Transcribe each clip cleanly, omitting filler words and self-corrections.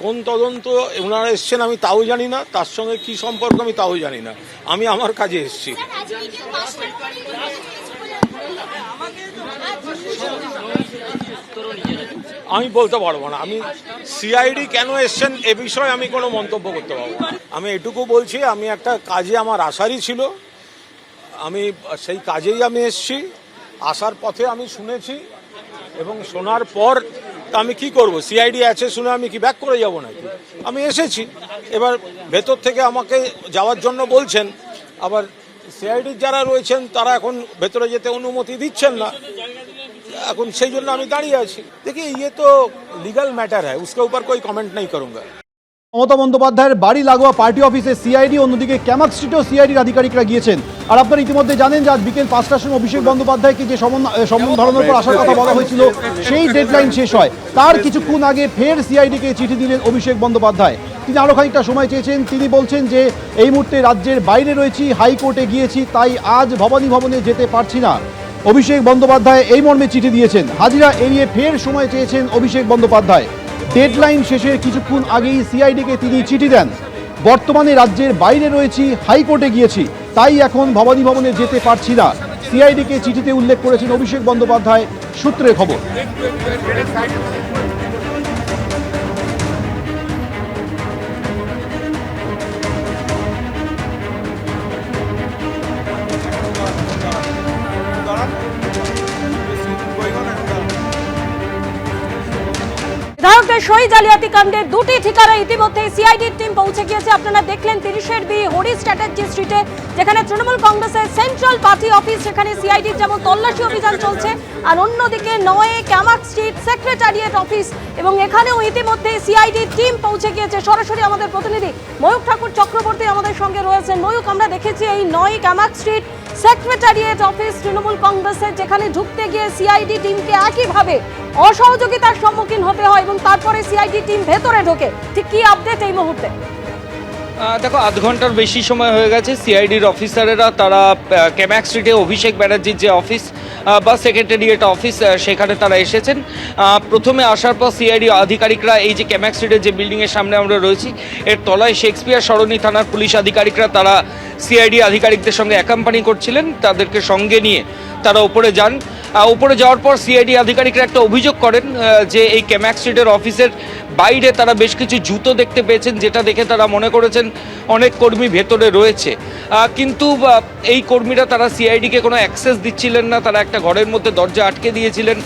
কোন তদন্ত ওনারা এসছেন আমি তাও জানি না, তার সঙ্গে কি সম্পর্ক আমি তাও জানি না। আমি আমার কাজে এসেছি। আমি বলতে পারবো না, আমি সিআইডি কেন এসছেন এ বিষয়ে আমি কোনো মন্তব্য করতে পারবো না। আমি এটুকু বলছি, আমি একটা কাজে আমার আসারই ছিল, আমি সেই কাজেই আমি এসেছি। আসার পথে আমি শুনেছি এবং শোনার পর আমি কি করব, সিআইডি আছে শুনে আমি কি ব্যাক করে যাব নাকি? আমি এসেছি, এবার ভেতর থেকে আমাকে যাওয়ার জন্য বলছেন, আবার সিআইডির যারা রয়েছেন তারা এখন ভেতরে যেতে অনুমতি দিচ্ছেন না, এখন সেই জন্য আমি দাঁড়িয়ে আছি। দেখি ये तो लीगल मैटर है, उसके ऊपर कोई कमेंट नहीं करूंगा। মমতা বন্দ্যোপাধ্যায়ের বাড়ি লাগোয়া পার্টি অফিসে সিআইডি, অন্যদিকে ক্যামাক স্ট্রিটেও সিআইডির আধিকারিকরা গিয়েছেন। আর আপনারা ইতিমধ্যে জানেন যে আজ বিকেল 5টার সময় অভিষেক বন্দ্যোপাধ্যায়কে যে সমন ধরানোর পর আসার কথা বলা হয়েছিল, সেই ডেডলাইন শেষ হয়। তার কিছুক্ষণ আগে ফের সিআইডিকে চিঠি দিলেন অভিষেক বন্দ্যোপাধ্যায়। তিনি আরও খানিকটা সময় চেয়েছেন। তিনি বলছেন যে এই মুহূর্তে রাজ্যের বাইরে রয়েছি, হাইকোর্টে গিয়েছি, তাই আজ ভবানী ভবনে যেতে পারছি না। অভিষেক বন্দ্যোপাধ্যায় এই মর্মে চিঠি দিয়েছেন। হাজিরা এড়িয়ে ফের সময় চেয়েছেন অভিষেক বন্দ্যোপাধ্যায়। ডেডলাইন শেষের কিছুক্ষণ আগেই সিআইডিকে তিনি চিঠি দেন। বর্তমানে রাজ্যের বাইরে রয়েছি, হাইকোর্টে গিয়েছি, তাই এখন ভবানী ভবনে যেতে পারছি না, সিআইডিকে চিঠিতে উল্লেখ করেছেন অভিষেক বন্দ্যোপাধ্যায়, সূত্রে খবর। বিধায়কদের সই জালিয়াতি কাণ্ডে দুটি ঠিকানা ইতিমধ্যে সিআইডির টিম পৌঁছে গিয়েছে। আপনারা দেখলেন 30-এর বি হরিশ চ্যাটার্জি স্ট্রিটে, যেখানে তৃণমূল কংগ্রেসের সেন্ট্রাল পার্টি অফিস, সেখানে সিআইডির যেমন তল্লাশি অভিযান চলছে, আর অন্যদিকে 9 ক্যামাক স্ট্রিট সেক্রেটারিয়েট অফিস, এবং এখানেও ইতিমধ্যে সিআইডির টিম পৌঁছে গিয়েছে। সরাসরি আমাদের প্রতিনিধি ময়ূক ঠাকুর চক্রবর্তী আমাদের সঙ্গে রয়েছেন। ময়ূক, আমরা দেখেছি এই 9 Camac street secretariat office Trinamool কংগ্রেসের, যেখানে ঢুকতে গিয়ে সিআইডি টিমকে একইভাবে অসহযোগিতার সম্মুখীন হতে হয় এবং তারপরে সিআইডি টিম ভেতরে ঢোকে। ঠিক কি আপডেট এই মুহূর্তে? দেখো, আধ ঘন্টার বেশি সময় হয়ে গেছে। সিআইডির অফিসারেরা তারা ক্যামাক স্ট্রিটে অভিষেক ব্যানার্জির যে অফিস বা সেক্রেটারিয়েট অফিস, সেখানে তারা এসেছেন। প্রথমে আসার পর সিআইডি আধিকারিকরা এই যে ক্যামাক স্ট্রিটের যে বিল্ডিংয়ের সামনে আমরা রয়েছি, এর তলায় শেক্সপিয়ার সরণি থানার পুলিশ আধিকারিকরা তারা সিআইডি আধিকারিকদের সঙ্গে অ্যাকম্পানি করছিলেন। তাদেরকে সঙ্গে নিয়ে তারা উপরে যান। উপরে যাওয়ার পর সিআইডি আধিকারিকরা একটা অভিযোগ করেন যে এই ক্যামাক স্ট্রিটের অফিসের বাইরে তারা বেশ কিছু জুতো দেখতে পেয়েছেন, যেটা দেখে তারা মনে করেছেন অনেক কর্মী ভেতরে রয়েছে। কিন্তু এই কর্মীরা তারা সিআইডিকে কোনো অ্যাক্সেস দিচ্ছিলেন না, তারা একটা ঘরের মধ্যে দরজা আটকে দিয়েছিলেন।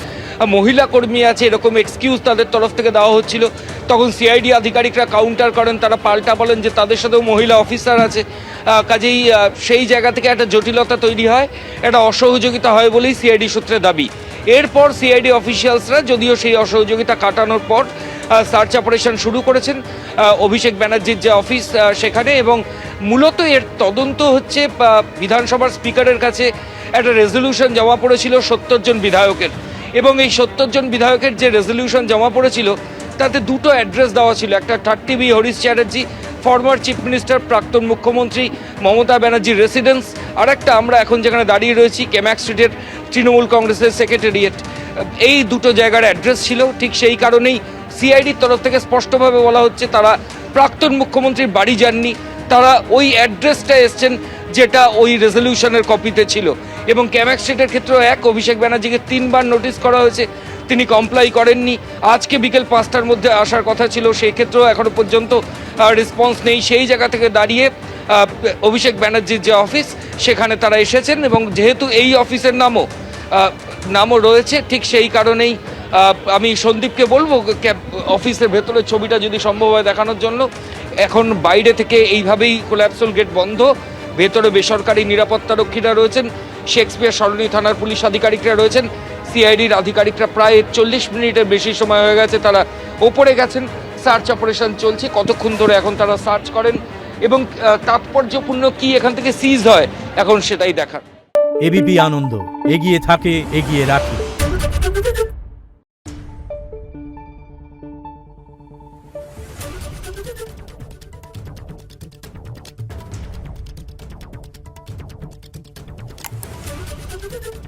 মহিলা কর্মী আছে এরকম এক্সকিউজ তাদের তরফ থেকে দেওয়া হচ্ছিল। তখন সিআইডি আধিকারিকরা কাউন্টার করেন, তারা পাল্টা বলেন যে তাদের সাথেও মহিলা অফিসার আছে। কাজেই সেই জায়গা থেকে একটা জটিলতা তৈরি হয়, একটা অসহযোগিতা হয় বলেই সিআইডি সূত্রে দাবি। এরপর সিআইডি অফিসিয়ালসরা, যদিও সেই অসহযোগিতা কাটানোর পর, সার্চ অপারেশন শুরু করেছেন অভিষেক ব্যানার্জির যে অফিস সেখানে। এবং মূলত এর তদন্ত হচ্ছে বিধানসভার স্পিকারের কাছে একটা রেজলিউশন জমা পড়েছিল 70 জন বিধায়কের, এবং এই 70 জন বিধায়কের যে রেজলিউশন জমা পড়েছিল তাতে দুটো অ্যাড্রেস দেওয়া ছিল। একটা 30 B Harish Chatterjee, former chief minister, প্রাক্তন মুখ্যমন্ত্রী মমতা ব্যানার্জির রেসিডেন্স, আর একটা আমরা এখন যেখানে দাঁড়িয়ে রয়েছি ক্যামাক স্ট্রিটের তৃণমূল কংগ্রেসের সেক্রেটারিয়েট। এই দুটো জায়গার অ্যাড্রেস ছিল। ঠিক সেই কারণেই সিআইডির তরফ থেকে স্পষ্টভাবে বলা হচ্ছে তারা প্রাক্তন মুখ্যমন্ত্রীর বাড়ি যাননি, তারা ওই অ্যাড্রেসটা এসছেন যেটা ওই রেজলিউশনের কপিতে ছিল। এবং ক্যামাক স্ট্রিটের ক্ষেত্রেও অভিষেক ব্যানার্জিকে 3 বার নোটিশ করা হয়েছে, তিনি কমপ্লাই করেননি। আজকে বিকেল 5টার মধ্যে আসার কথা ছিল, সেই ক্ষেত্রেও এখনো পর্যন্ত রেসপন্স নেই। সেই জায়গা থেকে দাঁড়িয়ে অভিষেক ব্যানার্জির যে অফিস সেখানে তারা এসেছেন, এবং যেহেতু এই অফিসের নামও রয়েছে, ঠিক সেই কারণেই আমি সন্দীপকে বলবো অফিসের ভেতরের ছবিটা যদি সম্ভব হয় দেখানোর জন্য। এখন বাইরে থেকে এইভাবেই কোল্যাপসল গেট বন্ধ, ভেতরে বেসরকারি নিরাপত্তারক্ষীরা রয়েছেন, শেক্সপিয়ার সরণি থানার পুলিশ আধিকারিকরা রয়েছেন। সিআইডির আধিকারিকরা প্রায় 40 মিনিটের বেশি সময় হয়ে গেছে তারা ওপরে গেছেন, সার্চ অপারেশন চলছে। কতক্ষণ ধরে এখন তারা সার্চ করেন এবং তাৎপর্যপূর্ণ কি এখান থেকে সিজ হয় এখন সেটাই দেখার। এবিপি আনন্দ, এগিয়ে থাকে, এগিয়ে রাখে। Thank you.